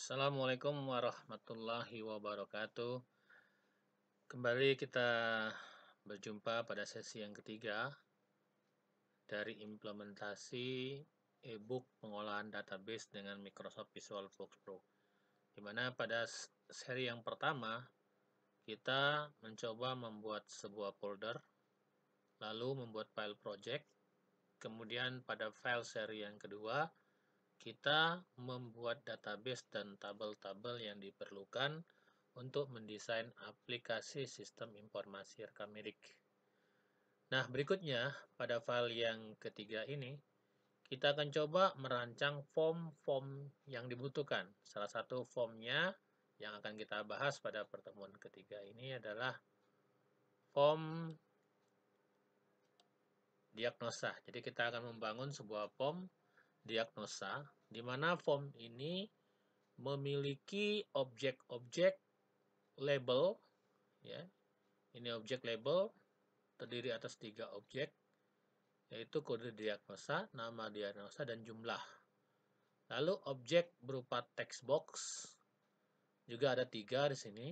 Assalamualaikum warahmatullahi wabarakatuh. Kembali kita berjumpa pada sesi yang ketiga dari implementasi e-book pengolahan database dengan Microsoft Visual Books Pro. Di mana pada seri yang pertama kita mencoba membuat sebuah folder, lalu membuat file project. Kemudian pada file seri yang kedua kita membuat database dan tabel-tabel yang diperlukan untuk mendesain aplikasi sistem informasi rekamidik. Nah, berikutnya pada file yang ketiga ini kita akan coba merancang form-form yang dibutuhkan. Salah satu formnya yang akan kita bahas pada pertemuan ketiga ini adalah form diagnosa. Jadi kita akan membangun sebuah form diagnosa di mana form ini memiliki objek-objek label, ya. Ini objek label terdiri atas 3 objek, yaitu kode diagnosa, nama diagnosa, dan jumlah. Lalu objek berupa text box juga ada 3 di sini,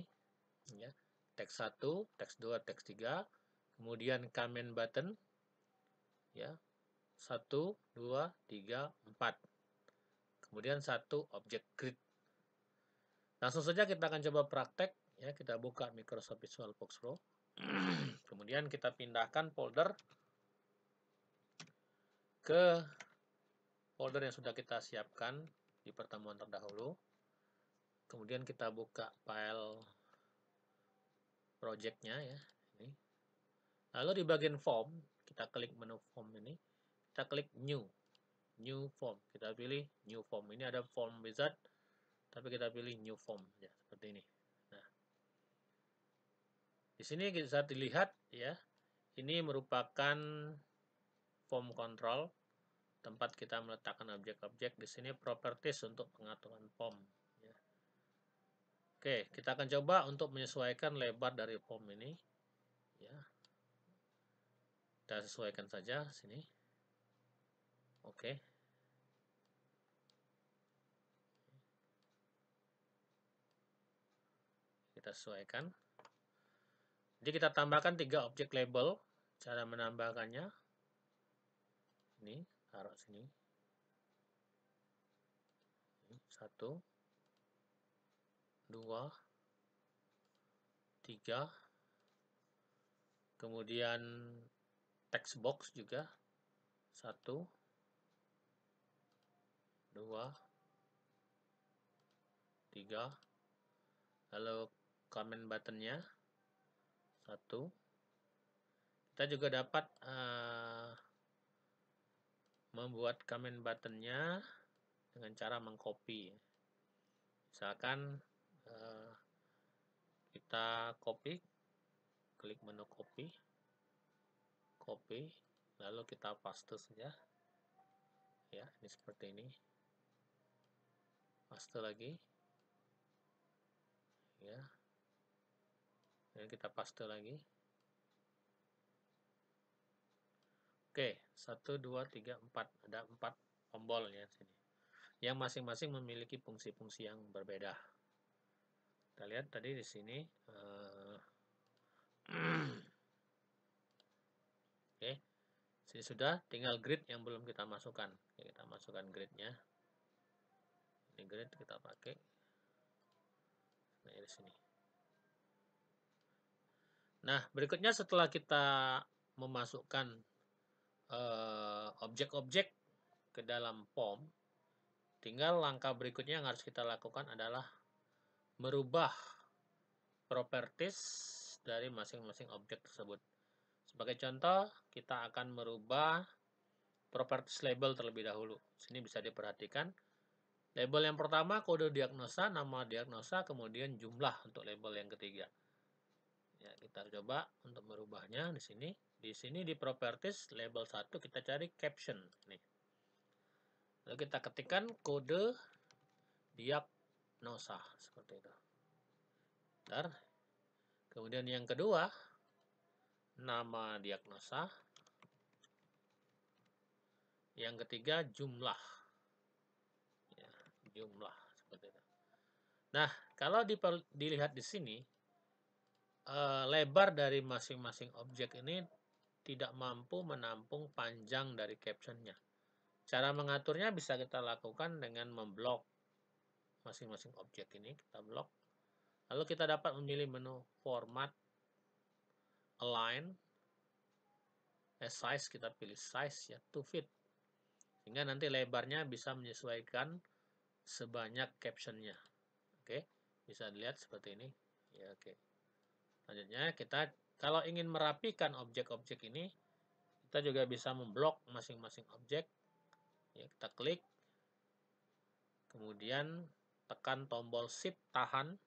ya. Teks 1, teks 2, teks 3, kemudian comment button, ya. 1, 2, 3, 4. Kemudian 1 objek grid. Langsung saja kita akan coba praktek, ya. Kita buka Microsoft Visual Books Pro. Kemudian kita pindahkan folder ke folder yang sudah kita siapkan di pertemuan terdahulu. Kemudian kita buka file projectnya, ya. Ini. Lalu di bagian form, kita klik menu form ini, kita klik new form. Kita pilih new form. Ini ada form wizard, tapi kita pilih new form, ya, seperti ini. Nah, di sini bisa dilihat, ya, ini merupakan form control, tempat kita meletakkan objek-objek. Di sini properties untuk pengaturan form, ya. Oke, kita akan coba untuk menyesuaikan lebar dari form ini, ya. Kita sesuaikan saja sini. Oke. Kita sesuaikan. Jadi kita tambahkan 3 objek label. Cara menambahkannya ini, taruh sini. 1, 2, 3. Kemudian text box juga 1, 2, 3. Lalu comment buttonnya 1. Kita juga dapat membuat comment buttonnya dengan cara mengcopy. Misalkan kita copy, klik menu copy, lalu kita paste saja, ya. Ini seperti ini, paste lagi, ya, dan kita paste lagi. Oke, 1, 2, 3, 4. Ada 4 tombol, ya, sini, yang masing-masing memiliki fungsi-fungsi yang berbeda. Kita lihat tadi di sini. Oke, sini sudah, tinggal grid yang belum kita masukkan. Oke, kita masukkan gridnya. Ini grid kita pakai. Nah, di sini. Nah, berikutnya setelah kita memasukkan objek-objek ke dalam form, tinggal langkah berikutnya yang harus kita lakukan adalah merubah properties dari masing-masing objek tersebut. Sebagai contoh, kita akan merubah properties label terlebih dahulu. Sini bisa diperhatikan. Label yang pertama kode diagnosa, nama diagnosa, kemudian jumlah untuk label yang ketiga. Ya, kita coba untuk merubahnya di sini. Di sini di properties label 1 kita cari caption nih. Lalu kita ketikkan kode diagnosa seperti itu. Bentar. Kemudian yang kedua, nama diagnosa. Yang ketiga jumlah. Ya, jumlah seperti itu. Nah, kalau dilihat di sini, lebar dari masing-masing objek ini tidak mampu menampung panjang dari captionnya. Cara mengaturnya bisa kita lakukan dengan memblok masing-masing objek ini, kita blok. Lalu kita dapat memilih menu format, align, size, kita pilih size ya, to fit. Sehingga nanti lebarnya bisa menyesuaikan sebanyak captionnya. Oke, bisa dilihat seperti ini. Ya, oke. Selanjutnya kita kalau ingin merapikan objek-objek ini, kita juga bisa memblok masing-masing objek. Ya, kita klik, kemudian tekan tombol shift tahan,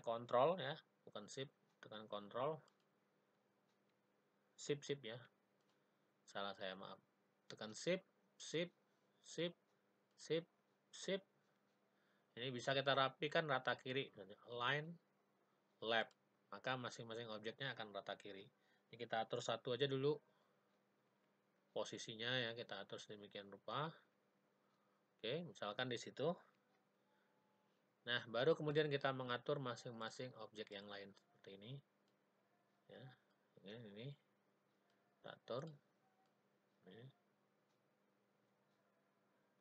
kontrol ya, bukan shift, tekan kontrol, shift ya, salah saya, maaf, tekan shift, shift, shift, shift, shift. Ini bisa kita rapikan rata kiri, align, left, maka masing-masing objeknya akan rata kiri. Ini kita atur satu aja dulu posisinya ya, kita atur sedemikian rupa. Oke, misalkan di situ. Nah, baru kemudian kita mengatur masing-masing objek yang lain seperti ini. Ya, ini kita atur. Ini.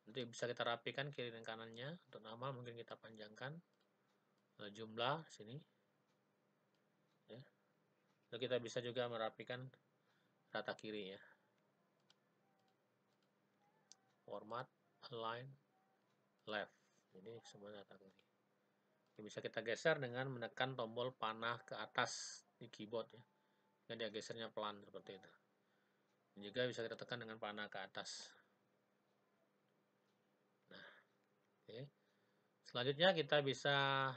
Nanti bisa kita rapikan kiri dan kanannya. Untuk nama mungkin kita panjangkan. Jumlah sini. Ya. Lalu kita bisa juga merapikan rata kiri ya. Format, align, left. Ini semua rata kiri. Ini bisa kita geser dengan menekan tombol panah ke atas di keyboard ya. Dan dia gesernya pelan seperti itu. Dan juga bisa kita tekan dengan panah ke atas. Nah, oke. Selanjutnya kita bisa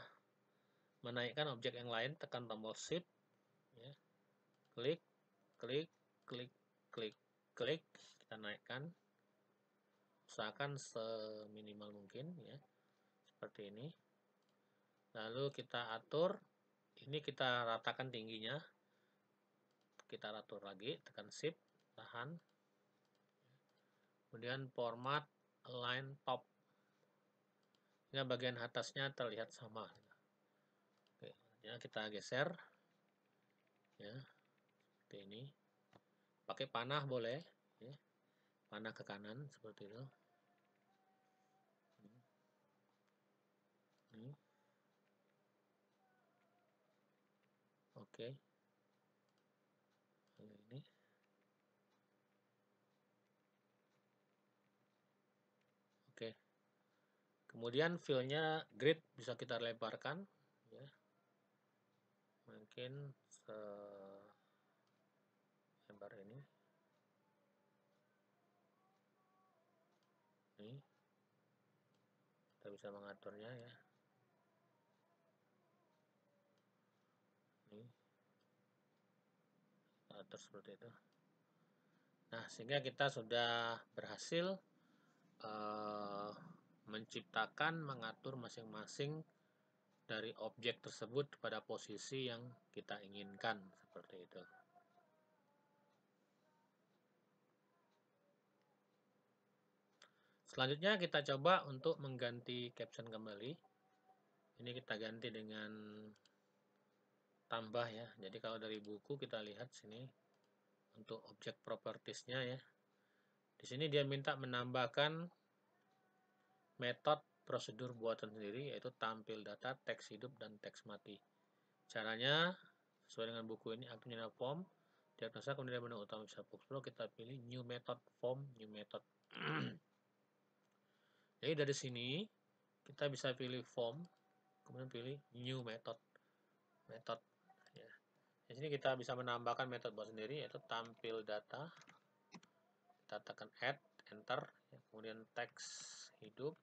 menaikkan objek yang lain, tekan tombol shift ya. Klik, klik, klik, klik, klik, kita naikkan. Usahakan seminimal mungkin ya. Seperti ini. Lalu kita atur, ini kita ratakan tingginya. Kita atur lagi, tekan shift, tahan. Kemudian format, align top. Ini bagian atasnya terlihat sama. Oke, ya kita geser. Ya, seperti ini. Pakai panah boleh, ya. Panah ke kanan seperti itu. Ini. Oke. Ini. Oke. Kemudian fill-nya grid bisa kita lebarkan, ya. Mungkin selebar ini. Ini. Kita bisa mengaturnya ya. Ini. Kita atur seperti itu. Nah, sehingga kita sudah berhasil menciptakan, mengatur masing-masing dari objek tersebut pada posisi yang kita inginkan, seperti itu. Selanjutnya kita coba untuk mengganti caption kembali. Ini kita ganti dengan tambah ya. Jadi kalau dari buku kita lihat sini untuk objek propertiesnya ya. Di sini dia minta menambahkan metode prosedur buatan sendiri, yaitu tampil data, teks hidup, dan teks mati. Caranya sesuai dengan buku ini, aktifnya form, diagnosa, kemudian menu utama bisa Pro, kita pilih new method, form, new method. Jadi dari sini kita bisa pilih form, kemudian pilih new method. Ya. Di sini kita bisa menambahkan metode buat sendiri, yaitu tampil data. Kita tekan add, enter, ya. Kemudian teks hidup,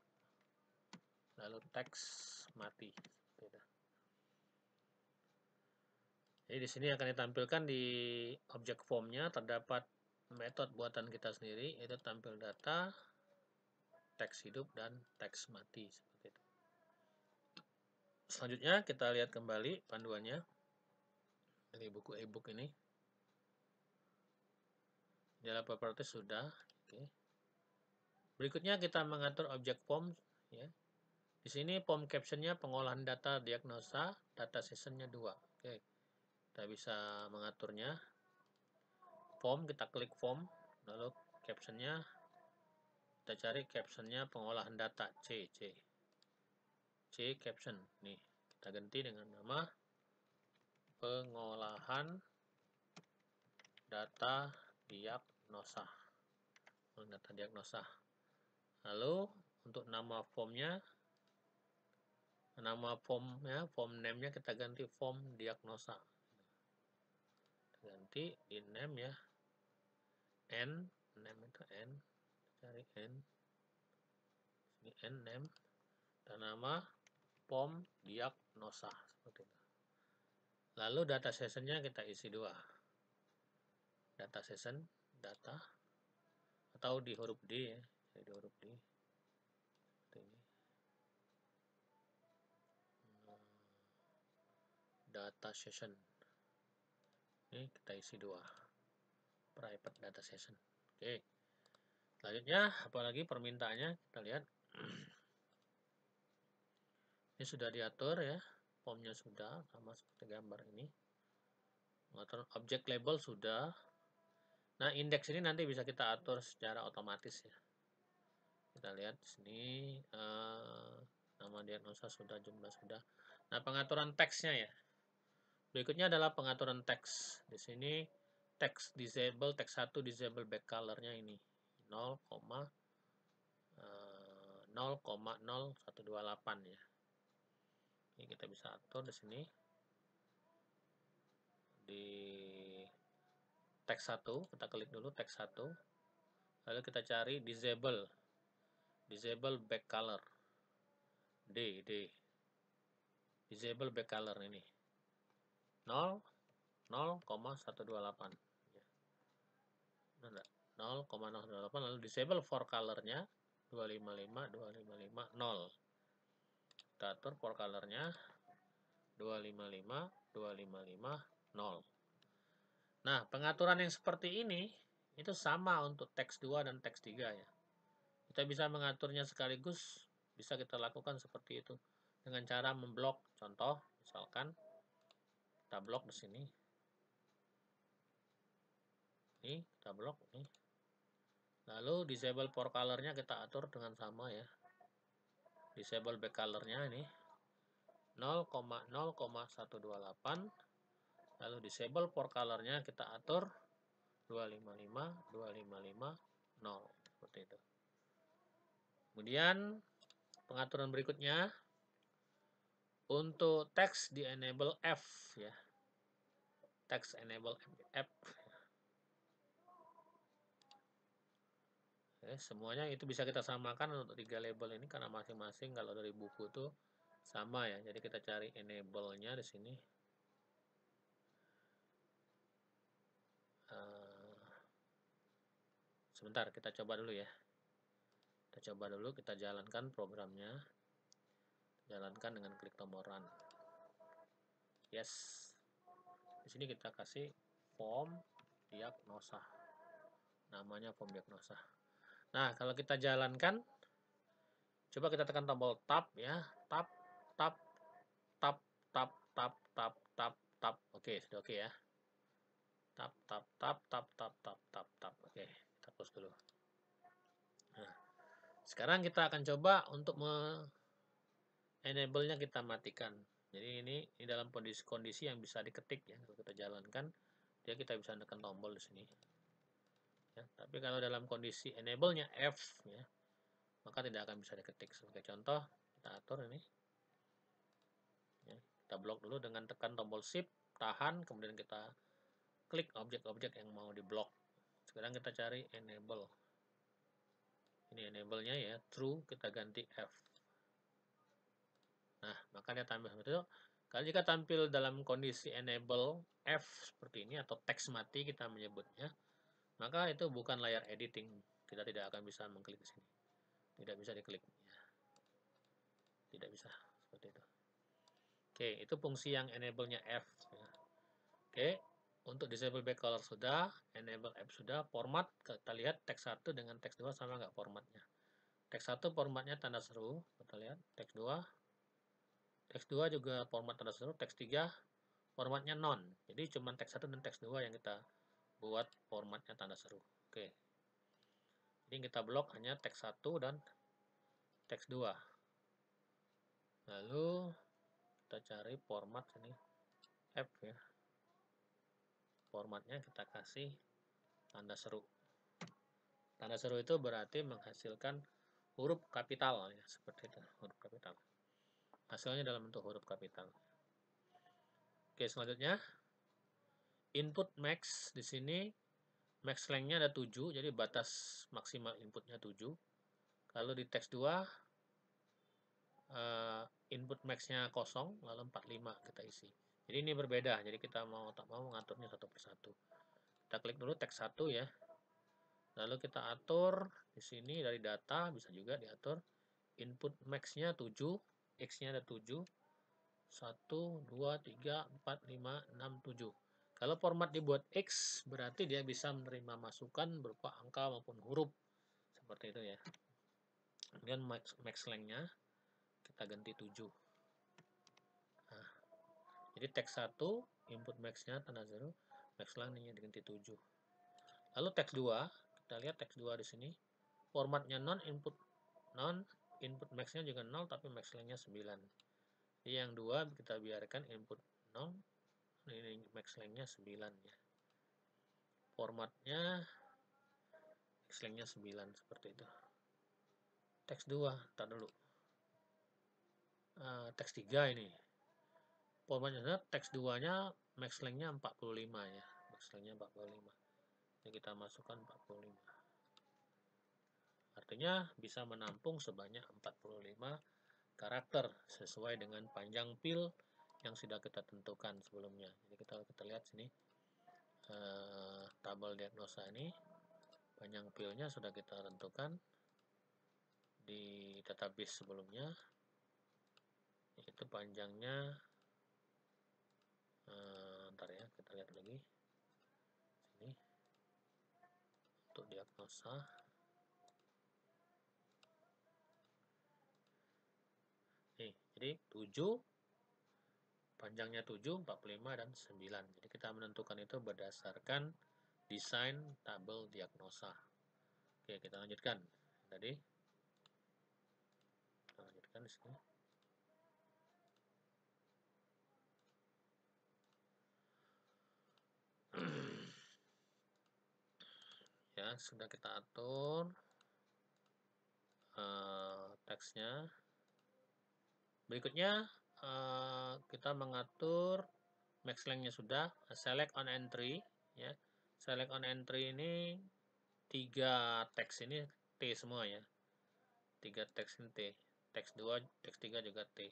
lalu teks mati. Jadi di sini akan ditampilkan di objek formnya terdapat metode buatan kita sendiri, yaitu tampil data, teks hidup, dan teks mati seperti itu. Selanjutnya kita lihat kembali panduannya dari buku e-book ini. Jala properties sudah. Oke. Berikutnya kita mengatur objek form ya. Di Di sini form captionnya pengolahan data diagnosa, data sessionnya 2. Oke, kita bisa mengaturnya. Form, kita klik form, lalu captionnya, kita cari captionnya pengolahan data, C caption. Nih, kita ganti dengan nama pengolahan data diagnosa. Lalu untuk nama formnya, form name-nya kita ganti form diagnosa. Ganti di name ya, name itu cari ini name, dan nama form diagnosa seperti itu. Lalu data sessionnya kita isi 2. Data session, data, atau di huruf D ya, di huruf D. Seperti ini. Data session. Ini kita isi 2. Private data session. Oke. Selanjutnya, apalagi permintaannya, kita lihat. Ini sudah diatur ya. Formnya sudah, sama seperti gambar ini. Mengatur objek label sudah. Nah, indeks ini nanti bisa kita atur secara otomatis ya. Kita lihat di sini nama diagnosa sudah, jumlah sudah. Nah, pengaturan teksnya ya. Berikutnya adalah pengaturan teks. Di sini teks disable, teks 1 disable back color-nya ini 0,0128 ya. Ini kita bisa atur di sini. Di teks 1, kita klik dulu teks 1. Lalu kita cari disable back color. D. Disable back color ini 0,128 ya. 0,028, lalu disable for colornya 255 kita atur for colornya 255 Nah, pengaturan yang seperti ini itu sama untuk teks 2 dan teks 3 ya. Kita bisa mengaturnya sekaligus, bisa kita lakukan seperti itu dengan cara memblok. Contoh, misalkan kita blok di sini. Ini kita blok nih. Lalu disable for color-nya kita atur dengan sama ya. Disable back color-nya ini 0,0128. Lalu disable for color-nya kita atur 255 seperti itu. Kemudian pengaturan berikutnya untuk teks di enable F ya. Teks enable F. Oke, semuanya itu bisa kita samakan untuk 3 label ini karena masing-masing kalau dari buku itu sama ya. Jadi kita cari enable-nya di sini. Sebentar, kita coba dulu ya. Kita jalankan programnya. Jalankan dengan klik tombol run. Yes. Di sini kita kasih form diagnosa. Namanya form diagnosa. Nah, kalau kita jalankan, coba kita tekan tombol tab ya. Tab. Oke, sudah oke ya. Tab. Oke, kita close dulu. Nah, sekarang kita akan coba untuk enable-nya kita matikan. Jadi ini dalam kondisi yang bisa diketik ya. Kalau kita jalankan, kita bisa tekan tombol di sini. Ya, tapi kalau dalam kondisi enable-nya F ya, maka tidak akan bisa diketik. Sebagai contoh, kita atur ini. Ya, kita blok dulu dengan tekan tombol shift, tahan, kemudian kita klik objek-objek yang mau diblok. Sekarang kita cari enable. Ini enable-nya ya, true, kita ganti F. Nah, maka dia tampil seperti itu. Kalau jika tampil dalam kondisi enable F seperti ini atau teks mati kita menyebutnya, maka itu bukan layar editing. Kita tidak akan bisa mengklik di sini. Tidak bisa diklik. Tidak bisa seperti itu. Oke, itu fungsi yang enable-nya F. Oke, untuk disable back color sudah, enable F sudah, format kita lihat teks 1 dengan teks 2 sama nggak formatnya. Teks 1 formatnya tanda seru, kita lihat. Teks 2 juga format tanda seru. Teks 3 formatnya non. Jadi cuma teks 1 dan teks 2 yang kita buat formatnya tanda seru. Oke. Jadi kita blok hanya teks 1 dan teks 2. Lalu kita cari format ini F ya. Formatnya kita kasih tanda seru. Tanda seru itu berarti menghasilkan huruf kapital ya, seperti itu, huruf kapital. Hasilnya dalam bentuk huruf kapital. Oke, selanjutnya input max di sini max length-nya ada 7, jadi batas maksimal inputnya 7. Kalau di teks 2 input max-nya kosong, lalu 45 kita isi. Jadi ini berbeda, jadi kita mau tak mau mengaturnya satu persatu. Kita klik dulu teks 1 ya. Lalu kita atur di sini dari data, bisa juga diatur input max-nya 7, X-nya ada 7, 1, 2, 3, 4, 5, 6, 7. Kalau format dibuat X, berarti dia bisa menerima masukan berupa angka maupun huruf. Seperti itu ya. Kemudian max length-nya kita ganti 7. Nah, jadi teks 1, input max-nya tanda seru, max length-nya diganti 7. Lalu teks 2, kita lihat teks 2 di sini. Formatnya non, input max-nya juga 0, tapi max length-nya 9. Jadi yang 2 kita biarkan input 0, ini max length-nya 9 ya. Formatnya max length-nya 9 seperti itu. Teks 2, tar dulu. Teks 3 ini. Formatnya teks 2-nya max length-nya 45 ya. Max length-nya 45. Ini kita masukkan 45. Artinya bisa menampung sebanyak 45 karakter sesuai dengan panjang pil yang sudah kita tentukan sebelumnya. Jadi kita lihat sini tabel diagnosa ini panjang pilnya sudah kita tentukan di database sebelumnya, yaitu panjangnya ntar ya, kita lihat lagi sini untuk diagnosa. Nih, jadi 7, panjangnya 7, 45, dan 9. Jadi kita menentukan itu berdasarkan desain tabel diagnosa. Oke, kita lanjutkan. Tadi kita lanjutkan di sini. Ya, sudah kita atur teksnya. Berikutnya kita mengatur max length-nya sudah, select on entry ya. Select on entry ini 3 teks ini T semua ya. 3 teks ini T. Teks 2, teks 3 juga T.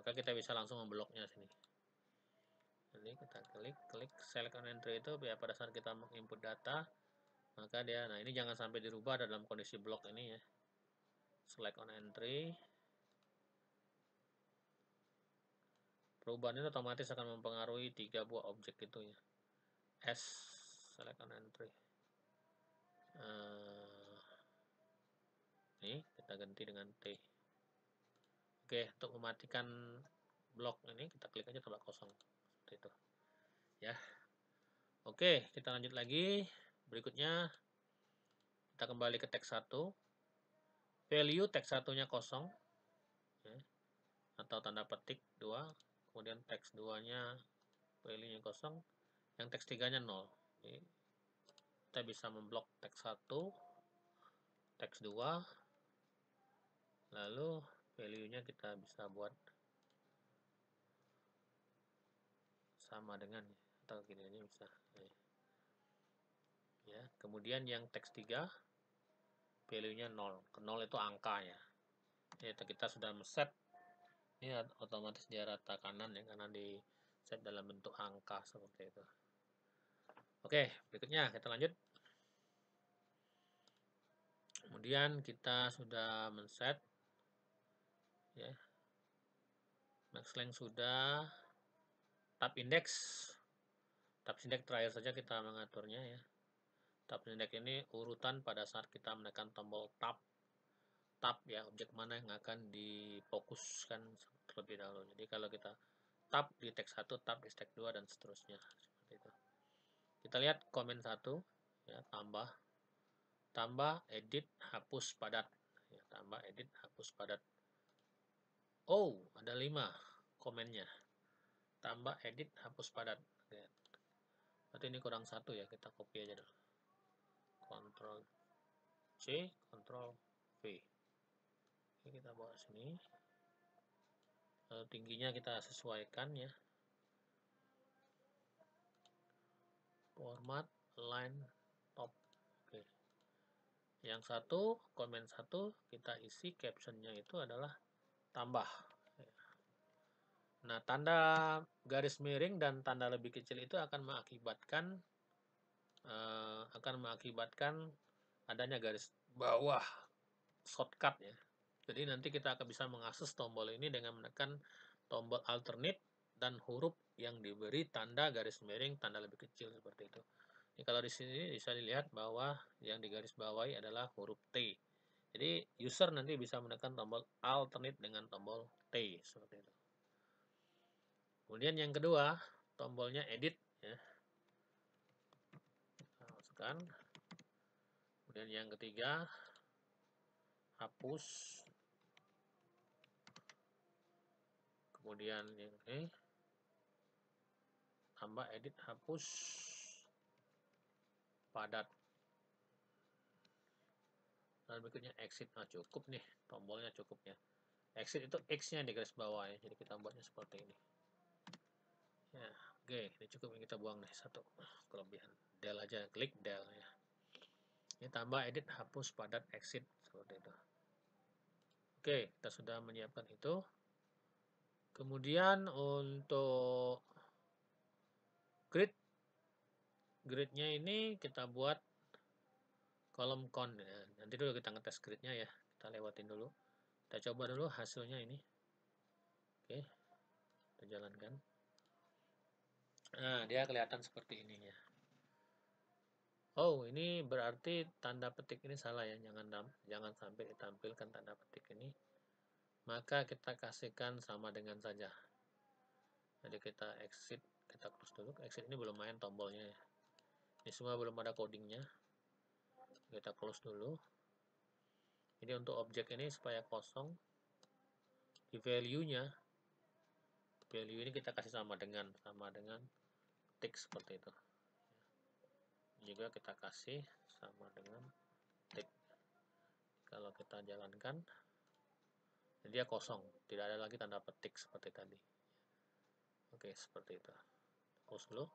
Maka kita bisa langsung membloknya sini. Jadi kita klik select on entry itu ya, pada saat kita menginput data, maka dia, nah ini jangan sampai dirubah dalam kondisi blok ini ya. Select on entry. Perubahan ini otomatis akan mempengaruhi 3 buah objek itu ya. S, select on entry. Ini kita ganti dengan T. Oke, untuk mematikan blok ini kita klik aja tombol kosong seperti itu ya. Oke, kita lanjut lagi. Berikutnya kita kembali ke teks 1. Value teks 1-nya kosong ya, atau tanda petik 2. Kemudian teks 2-nya value-nya kosong, yang teks 3-nya 0. Jadi, kita bisa memblok teks 1, teks 2, lalu value-nya kita bisa buat sama dengan, atau gini aja bisa ya. Kemudian yang teks 3 value-nya 0. Ke 0 itu angka ya. Jadi kita sudah set, ini otomatis dia rata kanan ya, karena di set dalam bentuk angka seperti itu. Oke, berikutnya kita lanjut. Kemudian kita sudah men-set ya. Max length sudah, tab index. Tab index terakhir saja kita mengaturnya ya. Tab index ini urutan pada saat kita menekan tombol tab. tab ya, objek mana yang akan difokuskan terlebih dahulu. Jadi kalau kita tab di teks 1, tab di teks 2 dan seterusnya seperti itu. Kita lihat komen 1 ya, tambah edit hapus padat ya, tambah edit hapus padat. Oh, ada 5 komennya. Tambah edit hapus padat. Ya. Berarti ini kurang 1 ya, kita copy aja dulu. Ctrl C, Ctrl V. Oke, kita bawa sini. Lalu tingginya kita sesuaikan ya. Format line top. Oke. Yang satu, komen 1 kita isi captionnya itu adalah tambah. Nah, tanda garis miring dan tanda lebih kecil itu akan mengakibatkan adanya garis bawah shortcut ya. Jadi nanti kita akan bisa mengakses tombol ini dengan menekan tombol alternate dan huruf yang diberi tanda garis miring tanda lebih kecil seperti itu. Ini kalau di sini bisa dilihat bahwa yang digaris bawahi adalah huruf T. Jadi user nanti bisa menekan tombol alternate dengan tombol T seperti itu. Kemudian yang kedua, tombolnya edit ya. Kita masukkan. Kemudian yang ketiga, hapus. Kemudian yang ini tambah edit hapus padat. Dan berikutnya exit. Nah, cukup nih, tombolnya cukup ya. Exit itu X-nya di garis bawah ya. Jadi kita buatnya seperti ini. Ya, oke, ini cukup yang kita buang nih satu kelebihan. Del aja, klik del ya. Ini tambah edit hapus padat exit seperti itu. Oke, kita sudah menyiapkan itu. Kemudian untuk grid-nya ini kita buat kolom count ya. Nanti dulu kita ngetes grid-nya ya. Kita lewatin dulu. Kita coba dulu hasilnya ini. Oke, kita jalankan. Nah, dia kelihatan seperti ini ya. Oh, ini berarti tanda petik ini salah ya. Jangan sampai ditampilkan tanda petik ini. Maka kita kasihkan sama dengan saja. Jadi kita exit, kita close dulu. Exit ini belum main tombolnya ya. Ini semua belum ada codingnya. Kita close dulu. Jadi untuk objek ini supaya kosong, di value-nya, value ini kita kasih sama dengan tick seperti itu. Juga kita kasih sama dengan tick. Kalau kita jalankan, dia kosong, tidak ada lagi tanda petik seperti tadi. Oke, seperti itu. Close dulu.